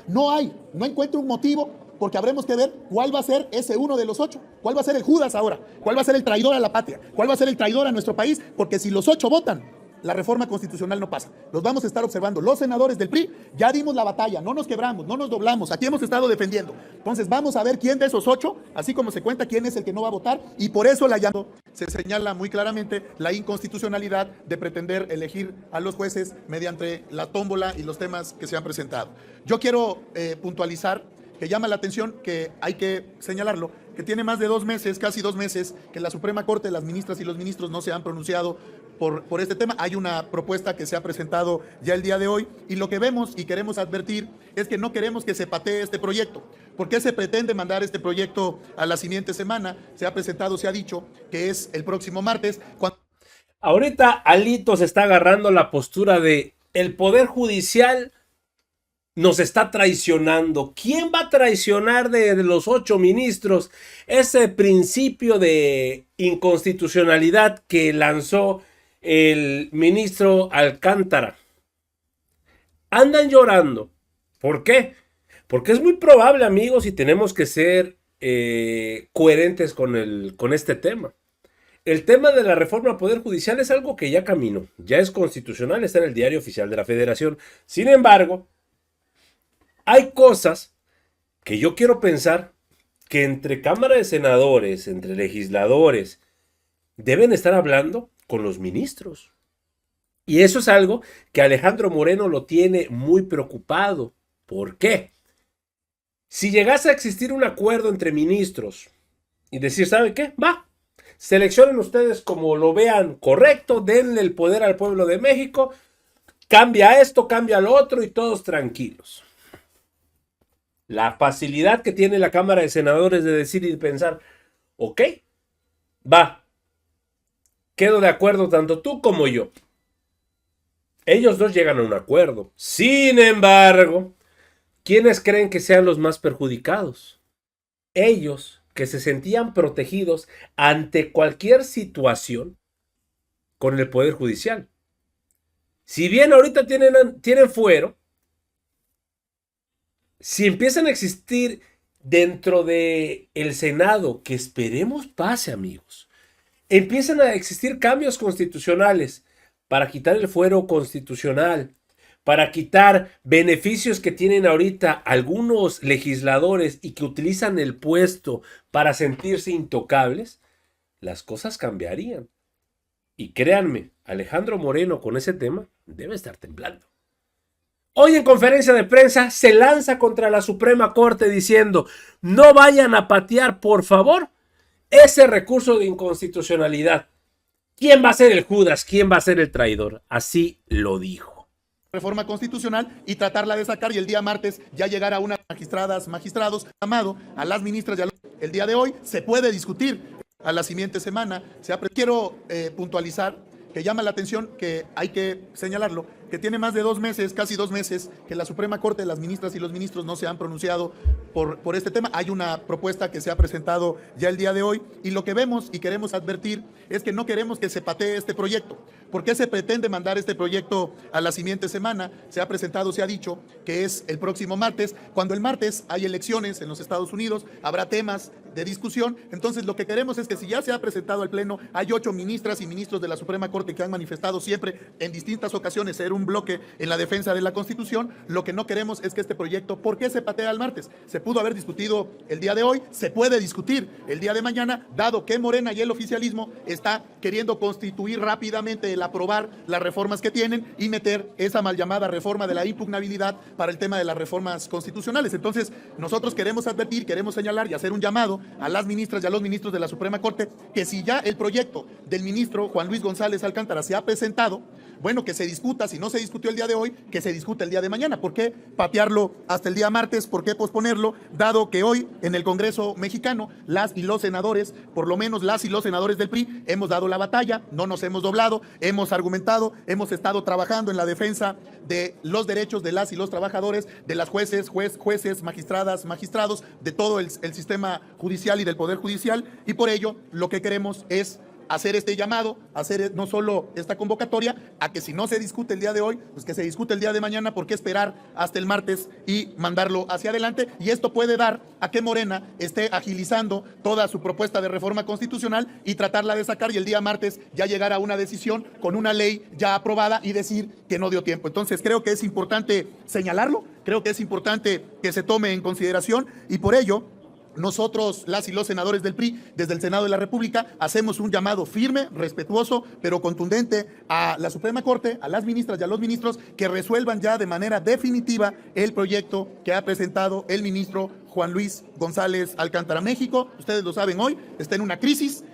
No encuentro un motivo, porque habremos que ver cuál va a ser ese uno de los 8, cuál va a ser el Judas ahora, cuál va a ser el traidor a la patria, cuál va a ser el traidor a nuestro país, porque si los 8 votan, la reforma constitucional no pasa. Los vamos a estar observando. Los senadores del PRI ya dimos la batalla, no nos quebramos, no nos doblamos, aquí hemos estado defendiendo. Entonces vamos a ver quién de esos 8, así como se cuenta quién es el que no va a votar, y por eso se señala muy claramente la inconstitucionalidad de pretender elegir a los jueces mediante la tómbola y los temas que se han presentado. Yo quiero puntualizar que llama la atención, que hay que señalarlo, que tiene más de 2 meses, casi 2 meses, que la Suprema Corte, las ministras y los ministros no se han pronunciado por este tema. Hay una propuesta que se ha presentado ya el día de hoy, y lo que vemos y queremos advertir es que no queremos que se patee este proyecto. ¿Por qué se pretende mandar este proyecto a la siguiente semana? Se ha presentado, se ha dicho que es el próximo martes. Ahorita Alito se está agarrando la postura de el Poder Judicial nos está traicionando. ¿Quién va a traicionar de los 8 ministros? Ese principio de inconstitucionalidad que lanzó el ministro Alcántara. Andan llorando. ¿Por qué? Porque es muy probable, amigos, y tenemos que ser coherentes con este tema. El tema de la reforma al Poder Judicial es algo que ya caminó, ya es constitucional, está en el Diario Oficial de la Federación. Sin embargo, hay cosas que yo quiero pensar que entre Cámara de Senadores, entre legisladores, deben estar hablando con los ministros. Y eso es algo que Alejandro Moreno lo tiene muy preocupado. ¿Por qué? Si llegase a existir un acuerdo entre ministros y decir, ¿sabe qué? Va, seleccionen ustedes como lo vean correcto, denle el poder al pueblo de México, cambia esto, cambia lo otro y todos tranquilos. La facilidad que tiene la Cámara de Senadores de decir y de pensar, ok, va, quedo de acuerdo tanto tú como yo. Ellos dos llegan a un acuerdo. Sin embargo, ¿quiénes creen que sean los más perjudicados? Ellos, que se sentían protegidos ante cualquier situación con el Poder Judicial. Si bien ahorita tienen fuero, si empiezan a existir dentro del Senado, que esperemos pase, amigos, empiezan a existir cambios constitucionales para quitar el fuero constitucional, para quitar beneficios que tienen ahorita algunos legisladores y que utilizan el puesto para sentirse intocables, las cosas cambiarían. Y créanme, Alejandro Moreno con ese tema debe estar temblando. Hoy en conferencia de prensa se lanza contra la Suprema Corte diciendo, no vayan a patear, por favor, ese recurso de inconstitucionalidad. ¿Quién va a ser el Judas? ¿Quién va a ser el traidor? Así lo dijo. Reforma constitucional y tratarla de sacar, y el día martes ya llegar a unas magistrados, llamado a las ministras. El día de hoy se puede discutir a la siguiente semana. Quiero puntualizar que llama la atención, que hay que señalarlo, que tiene más de 2 meses, casi 2 meses, que la Suprema Corte, las ministras y los ministros no se han pronunciado por este tema. Hay una propuesta que se ha presentado ya el día de hoy, y lo que vemos y queremos advertir es que no queremos que se patee este proyecto. ¿Por qué se pretende mandar este proyecto a la siguiente semana? Se ha presentado, se ha dicho que es el próximo martes. Cuando el martes hay elecciones en los Estados Unidos, habrá temas de discusión. Entonces lo que queremos es que, si ya se ha presentado al Pleno, hay 8 ministras y ministros de la Suprema Corte que han manifestado siempre en distintas ocasiones ser un bloque en la defensa de la Constitución. Lo que no queremos es que este proyecto, ¿por qué se patea al martes? Se pudo haber discutido el día de hoy, se puede discutir el día de mañana, dado que Morena y el oficialismo está queriendo constituir rápidamente el aprobar las reformas que tienen y meter esa mal llamada reforma de la impugnabilidad para el tema de las reformas constitucionales. Entonces nosotros queremos advertir, queremos señalar y hacer un llamado a las ministras y a los ministros de la Suprema Corte, que si ya el proyecto del ministro Juan Luis González Alcántara se ha presentado, bueno, que se discuta. Si no se discutió el día de hoy, que se discuta el día de mañana. ¿Por qué patearlo hasta el día martes? ¿Por qué posponerlo? Dado que hoy en el Congreso mexicano, las y los senadores, por lo menos las y los senadores del PRI, hemos dado la batalla, no nos hemos doblado, hemos argumentado, hemos estado trabajando en la defensa de los derechos de las y los trabajadores, de las jueces, magistradas, magistrados, de todo el sistema judicial y del Poder Judicial, y por ello lo que queremos es hacer este llamado, hacer no solo esta convocatoria, a que si no se discute el día de hoy, pues que se discute el día de mañana, ¿por qué esperar hasta el martes y mandarlo hacia adelante? Y esto puede dar a que Morena esté agilizando toda su propuesta de reforma constitucional y tratarla de sacar y el día martes ya llegar a una decisión con una ley ya aprobada y decir que no dio tiempo. Entonces creo que es importante señalarlo, creo que es importante que se tome en consideración y por ello nosotros, las y los senadores del PRI, desde el Senado de la República, hacemos un llamado firme, respetuoso, pero contundente a la Suprema Corte, a las ministras y a los ministros que resuelvan ya de manera definitiva el proyecto que ha presentado el ministro Juan Luis González Alcántara. México, ustedes lo saben hoy, está en una crisis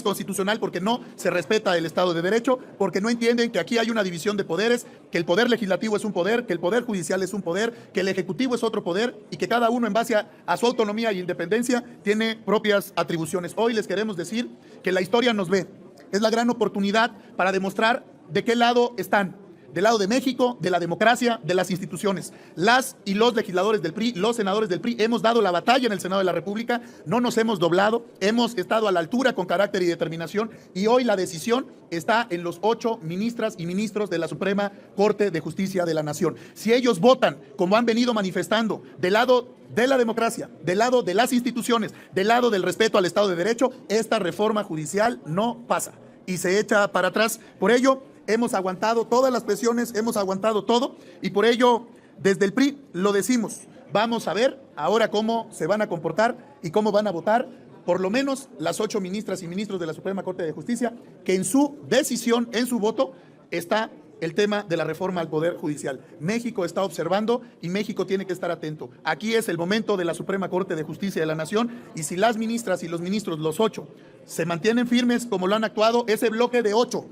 constitucional porque no se respeta el Estado de Derecho, porque no entienden que aquí hay una división de poderes, que el poder legislativo es un poder, que el poder judicial es un poder, que el ejecutivo es otro poder y que cada uno en base a su autonomía e independencia tiene propias atribuciones. Hoy les queremos decir que la historia nos ve, es la gran oportunidad para demostrar de qué lado están. Del lado de México, de la democracia, de las instituciones. Las y los legisladores del PRI, los senadores del PRI, hemos dado la batalla en el Senado de la República, no nos hemos doblado, hemos estado a la altura con carácter y determinación y hoy la decisión está en los 8 ministras y ministros de la Suprema Corte de Justicia de la Nación. Si ellos votan, como han venido manifestando, del lado de la democracia, del lado de las instituciones, del lado del respeto al Estado de Derecho, esta reforma judicial no pasa y se echa para atrás. Por ello, hemos aguantado todas las presiones, hemos aguantado todo y por ello desde el PRI lo decimos. Vamos a ver ahora cómo se van a comportar y cómo van a votar por lo menos las 8 ministras y ministros de la Suprema Corte de Justicia, que en su decisión, en su voto, está el tema de la reforma al Poder Judicial. México está observando y México tiene que estar atento. Aquí es el momento de la Suprema Corte de Justicia de la Nación y si las ministras y los ministros, los 8, se mantienen firmes como lo han actuado, ese bloque de 8,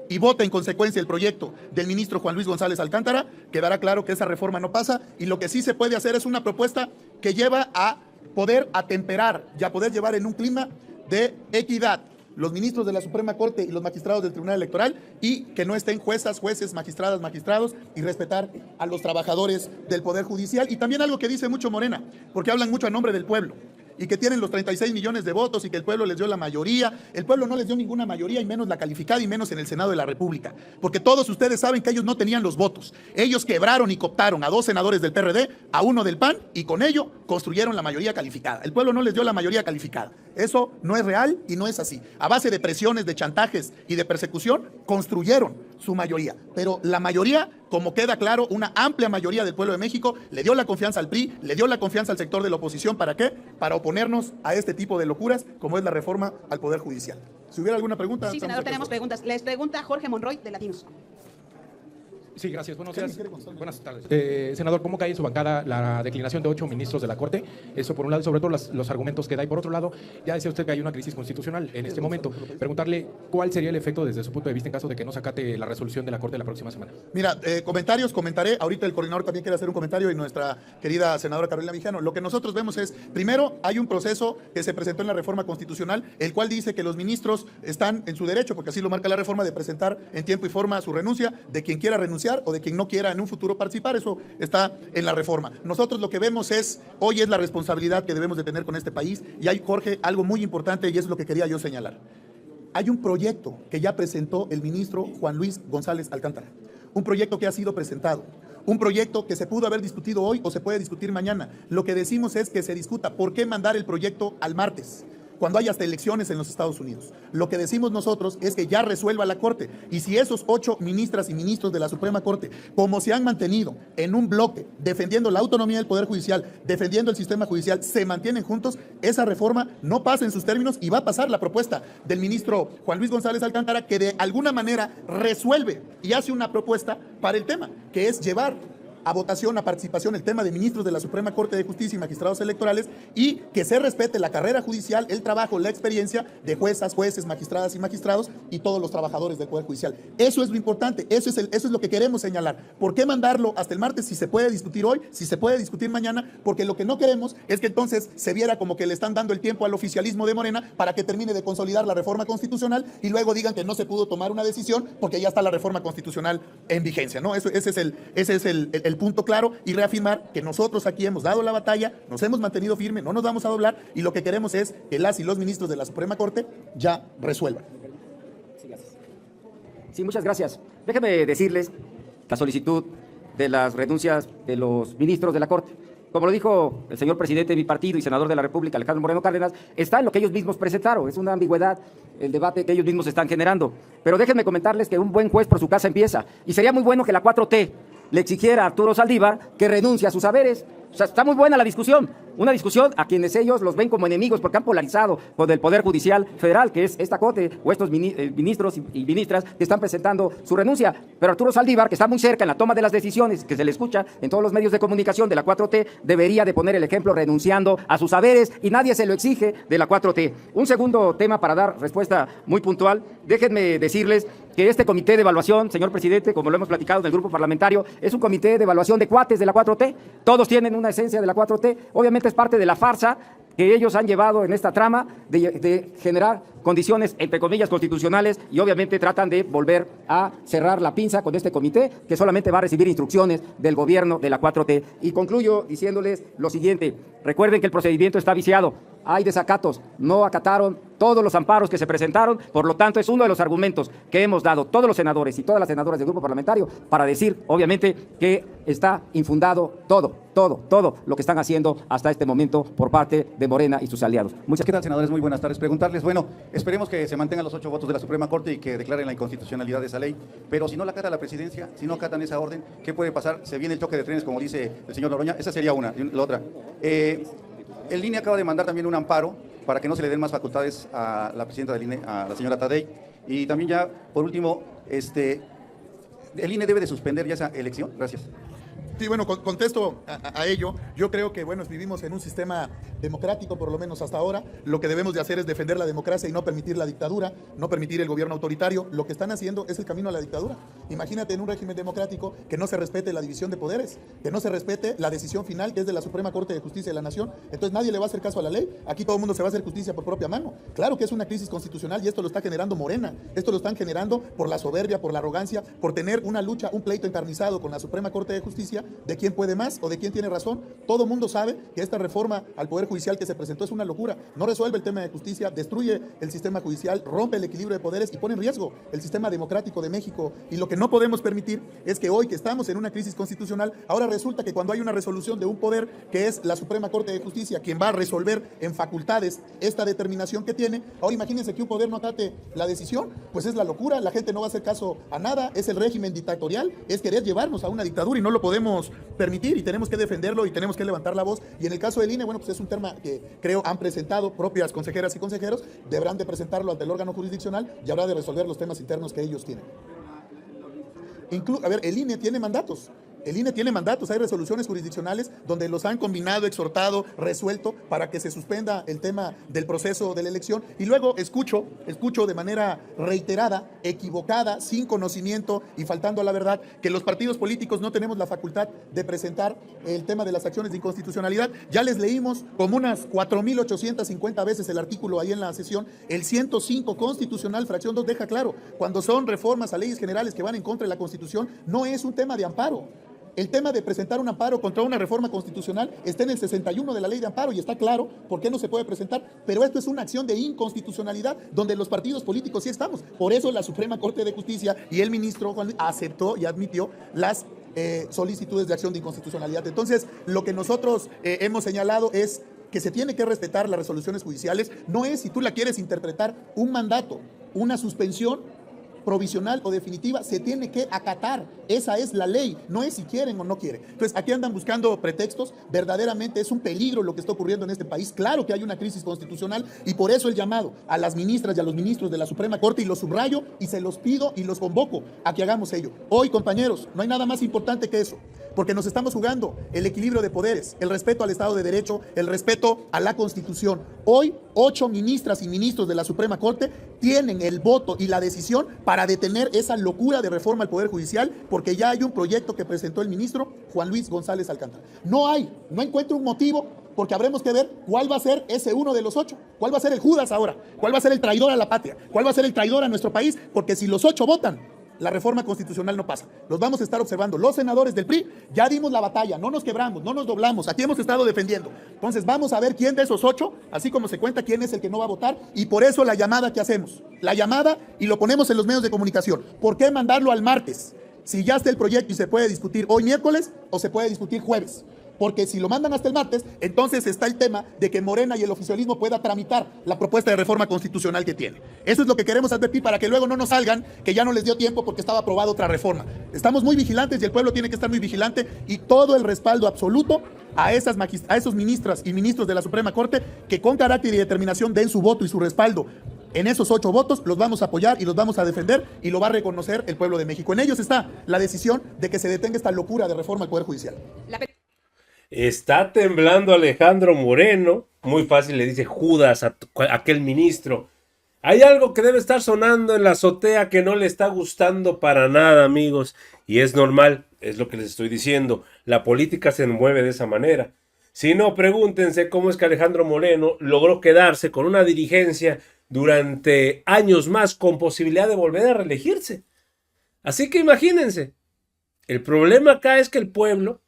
y vota en consecuencia el proyecto del ministro Juan Luis González Alcántara, quedará claro que esa reforma no pasa y lo que sí se puede hacer es una propuesta que lleva a poder atemperar y a poder llevar en un clima de equidad los ministros de la Suprema Corte y los magistrados del Tribunal Electoral y que no estén juezas, jueces, magistradas, magistrados y respetar a los trabajadores del Poder Judicial. Y también algo que dice mucho Morena, porque hablan mucho a nombre del pueblo y que tienen los 36 millones de votos y que el pueblo les dio la mayoría. El pueblo no les dio ninguna mayoría y menos la calificada y menos en el Senado de la República, porque todos ustedes saben que ellos no tenían los votos. Ellos quebraron y cooptaron a 2 senadores del PRD, a 1 del PAN y con ello construyeron la mayoría calificada. El pueblo no les dio la mayoría calificada. Eso no es real y no es así. A base de presiones, de chantajes y de persecución, construyeron su mayoría. Pero la mayoría, como queda claro, una amplia mayoría del pueblo de México le dio la confianza al PRI, le dio la confianza al sector de la oposición. ¿Para qué? Para oponernos a este tipo de locuras como es la reforma al Poder Judicial. Si hubiera alguna pregunta... Sí, senador, tenemos preguntas. Les pregunta Jorge Monroy, de Latinos. Sí, gracias. Buenos días. Buenas tardes. Senador, ¿cómo cae en su bancada la declinación de 8 ministros de la Corte? Eso por un lado, y sobre todo los argumentos que da. Y por otro lado, ya decía usted que hay una crisis constitucional en este momento. Preguntarle cuál sería el efecto desde su punto de vista en caso de que no se acate la resolución de la Corte la próxima semana. Mira, comentaré. Ahorita el coordinador también quiere hacer un comentario y nuestra querida senadora Carolina Vijano. Lo que nosotros vemos es, primero, hay un proceso que se presentó en la reforma constitucional, el cual dice que los ministros están en su derecho, porque así lo marca la reforma, de presentar en tiempo y forma su renuncia de quien quiera renunciar o de quien no quiera en un futuro participar. Eso está en la reforma. Nosotros lo que vemos hoy es la responsabilidad que debemos de tener con este país y hay, Jorge, algo muy importante y es lo que quería yo señalar. Hay un proyecto que ya presentó el ministro Juan Luis González Alcántara, un proyecto que ha sido presentado, un proyecto que se pudo haber discutido hoy o se puede discutir mañana. Lo que decimos es que se discuta. ¿Por qué mandar el proyecto al martes, cuando hay hasta elecciones en los Estados Unidos? Lo que decimos nosotros es que ya resuelva la Corte. Y si esos 8 ministras y ministros de la Suprema Corte, como se han mantenido en un bloque, defendiendo la autonomía del Poder Judicial, defendiendo el sistema judicial, se mantienen juntos, esa reforma no pasa en sus términos y va a pasar la propuesta del ministro Juan Luis González Alcántara, que de alguna manera resuelve y hace una propuesta para el tema, que es llevar a votación, a participación, el tema de ministros de la Suprema Corte de Justicia y magistrados electorales y que se respete la carrera judicial, el trabajo, la experiencia de juezas, jueces, magistradas y magistrados y todos los trabajadores del Poder Judicial. Eso es lo importante, eso es lo que queremos señalar. ¿Por qué mandarlo hasta el martes si se puede discutir hoy, si se puede discutir mañana? Porque lo que no queremos es que entonces se viera como que le están dando el tiempo al oficialismo de Morena para que termine de consolidar la reforma constitucional y luego digan que no se pudo tomar una decisión porque ya está la reforma constitucional en vigencia, ¿no? Ese es el punto claro y reafirmar que nosotros aquí hemos dado la batalla, nos hemos mantenido firme, no nos vamos a doblar y lo que queremos es que las y los ministros de la Suprema Corte ya resuelvan. Sí, gracias. Sí, muchas gracias. Déjenme decirles la solicitud de las renuncias de los ministros de la Corte. Como lo dijo el señor presidente de mi partido y senador de la República, Alejandro Moreno Cárdenas, está en lo que ellos mismos presentaron. Es una ambigüedad el debate que ellos mismos están generando. Pero déjenme comentarles que un buen juez por su casa empieza. Y sería muy bueno que la 4T le exigiera a Arturo Saldívar que renuncie a sus saberes. O sea, está muy buena la discusión. Una discusión a quienes ellos los ven como enemigos porque han polarizado con el Poder Judicial Federal, que es esta Corte o estos ministros y ministras que están presentando su renuncia. Pero Arturo Saldívar, que está muy cerca en la toma de las decisiones, que se le escucha en todos los medios de comunicación de la 4T, debería de poner el ejemplo renunciando a sus saberes y nadie se lo exige de la 4T. Un segundo tema para dar respuesta muy puntual. Déjenme decirles que este comité de evaluación, señor presidente, como lo hemos platicado en el grupo parlamentario, es un comité de evaluación de cuates de la 4T. Todos tienen una esencia de la 4T. Obviamente es parte de la farsa que ellos han llevado en esta trama de generar condiciones, entre comillas, constitucionales, y obviamente tratan de volver a cerrar la pinza con este comité que solamente va a recibir instrucciones del gobierno de la 4T. Y concluyo diciéndoles lo siguiente: recuerden que el procedimiento está viciado, hay desacatos, no acataron todos los amparos que se presentaron, por lo tanto es uno de los argumentos que hemos dado todos los senadores y todas las senadoras del grupo parlamentario para decir, obviamente, que está infundado todo lo que están haciendo hasta este momento por parte de Morena y sus aliados. ¿Qué tal, senadores? Muy buenas tardes. Preguntarles, bueno, esperemos que se mantengan los 8 votos de la Suprema Corte y que declaren la inconstitucionalidad de esa ley, pero si no la acata la presidencia, si no acatan esa orden, ¿qué puede pasar? Se viene el choque de trenes, como dice el señor Noroña. Esa sería una. La otra, el INE acaba de mandar también un amparo para que no se le den más facultades a la presidenta del INE, a la señora Tadei. Y también ya, por último, el INE debe de suspender ya esa elección. Gracias. Sí, bueno, contesto a ello. Yo creo que, bueno, vivimos en un sistema democrático, por lo menos hasta ahora. Lo que debemos de hacer es defender la democracia y no permitir la dictadura, no permitir el gobierno autoritario. Lo que están haciendo es el camino a la dictadura. Imagínate en un régimen democrático que no se respete la división de poderes, que no se respete la decisión final que es de la Suprema Corte de Justicia de la Nación. Entonces nadie le va a hacer caso a la ley. Aquí todo el mundo se va a hacer justicia por propia mano. Claro que es una crisis constitucional y esto lo está generando Morena. Esto lo están generando por la soberbia, por la arrogancia, por tener una lucha, un pleito encarnizado con la Suprema Corte de Justicia de quién puede más o de quién tiene razón. Todo el mundo sabe que esta reforma al Poder Judicial que se presentó es una locura. No resuelve el tema de justicia, destruye el sistema judicial, rompe el equilibrio de poderes y pone en riesgo el sistema democrático de México. Y lo que no podemos permitir es que hoy que estamos en una crisis constitucional, ahora resulta que cuando hay una resolución de un poder que es la Suprema Corte de Justicia quien va a resolver en facultades esta determinación que tiene, ahora imagínense que un poder no acate la decisión, pues es la locura, la gente no va a hacer caso a nada, es el régimen dictatorial, es querer llevarnos a una dictadura y no lo podemos permitir y tenemos que defenderlo y tenemos que levantar la voz. Y en el caso del INE, bueno, pues es un tema que creo han presentado propias consejeras y consejeros, deberán de presentarlo ante el órgano jurisdiccional y habrá de resolver los temas internos que ellos tienen. A ver, el INE tiene mandatos. El INE tiene mandatos, hay resoluciones jurisdiccionales donde los han combinado, exhortado, resuelto para que se suspenda el tema del proceso de la elección. Y luego escucho de manera reiterada, equivocada, sin conocimiento y faltando a la verdad, que los partidos políticos no tenemos la facultad de presentar el tema de las acciones de inconstitucionalidad. Ya les leímos como unas 4,850 veces el artículo ahí en la sesión. El 105 constitucional, fracción 2, deja claro, cuando son reformas a leyes generales que van en contra de la Constitución, no es un tema de amparo. El tema de presentar un amparo contra una reforma constitucional está en el 61 de la ley de amparo y está claro por qué no se puede presentar, pero esto es una acción de inconstitucionalidad donde los partidos políticos sí estamos. Por eso la Suprema Corte de Justicia y el ministro Juan Luis aceptó y admitió las solicitudes de acción de inconstitucionalidad. Entonces, lo que nosotros hemos señalado es que se tiene que respetar las resoluciones judiciales. No es, si tú la quieres interpretar, un mandato, una suspensión provisional o definitiva, se tiene que acatar. Esa es la ley, no es si quieren o no quieren. Entonces, aquí andan buscando pretextos. Verdaderamente es un peligro lo que está ocurriendo en este país. Claro que hay una crisis constitucional y por eso el llamado a las ministras y a los ministros de la Suprema Corte, y los subrayo y se los pido y los convoco a que hagamos ello. Hoy, compañeros, no hay nada más importante que eso, porque nos estamos jugando el equilibrio de poderes, el respeto al Estado de Derecho, el respeto a la Constitución. Hoy, 8 ministras y ministros de la Suprema Corte tienen el voto y la decisión para detener esa locura de reforma al Poder Judicial, porque ya hay un proyecto que presentó el ministro Juan Luis González Alcántara. No encuentro un motivo, porque habremos que ver cuál va a ser ese uno de los 8, cuál va a ser el Judas ahora, cuál va a ser el traidor a la patria, cuál va a ser el traidor a nuestro país, porque si los 8 votan la reforma constitucional no pasa. Los vamos a estar observando. Los senadores del PRI ya dimos la batalla, no nos quebramos, no nos doblamos, aquí hemos estado defendiendo. Entonces vamos a ver quién de esos 8, así como se cuenta, quién es el que no va a votar, y por eso la llamada que hacemos. La llamada, y lo ponemos en los medios de comunicación. ¿Por qué mandarlo al martes? Si ya está el proyecto y se puede discutir hoy miércoles o se puede discutir jueves. Porque si lo mandan hasta el martes, entonces está el tema de que Morena y el oficialismo pueda tramitar la propuesta de reforma constitucional que tiene. Eso es lo que queremos advertir para que luego no nos salgan que ya no les dio tiempo porque estaba aprobada otra reforma. Estamos muy vigilantes y el pueblo tiene que estar muy vigilante, y todo el respaldo absoluto a esos ministras y ministros de la Suprema Corte que con carácter y determinación den su voto y su respaldo. En esos 8 votos los vamos a apoyar y los vamos a defender, y lo va a reconocer el pueblo de México. En ellos está la decisión de que se detenga esta locura de reforma al Poder Judicial. Está temblando Alejandro Moreno. Muy fácil le dice Judas a aquel ministro. Hay algo que debe estar sonando en la azotea que no le está gustando para nada, amigos. Y es normal, es lo que les estoy diciendo. La política se mueve de esa manera. Si no, pregúntense cómo es que Alejandro Moreno logró quedarse con una dirigencia durante años más con posibilidad de volver a reelegirse. Así que imagínense. El problema acá es que el pueblo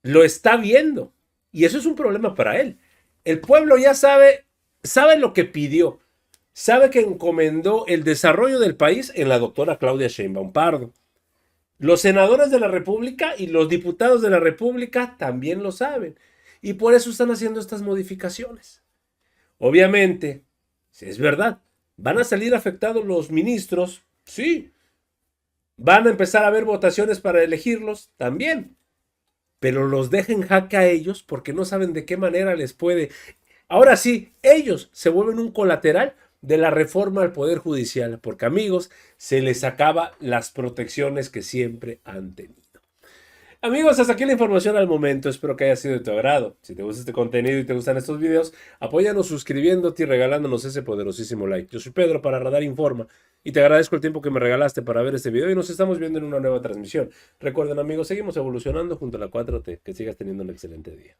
lo está viendo, y eso es un problema para él. El pueblo ya sabe lo que pidió, sabe que encomendó el desarrollo del país en la doctora Claudia Sheinbaum Pardo. Los senadores de la República y los diputados de la República también lo saben, y por eso están haciendo estas modificaciones. Obviamente, si es verdad, ¿van a salir afectados los ministros? Sí. ¿Van a empezar a haber votaciones para elegirlos? También. Pero los deja en jaque a ellos porque no saben de qué manera les puede. Ahora sí, ellos se vuelven un colateral de la reforma al Poder Judicial, porque, amigos, se les acaba las protecciones que siempre han tenido. Amigos, hasta aquí la información al momento. Espero que haya sido de tu agrado. Si te gusta este contenido y te gustan estos videos, apóyanos suscribiéndote y regalándonos ese poderosísimo like. Yo soy Pedro para Radar Informa y te agradezco el tiempo que me regalaste para ver este video, y nos estamos viendo en una nueva transmisión. Recuerden, amigos, seguimos evolucionando junto a la 4T. Que sigas teniendo un excelente día.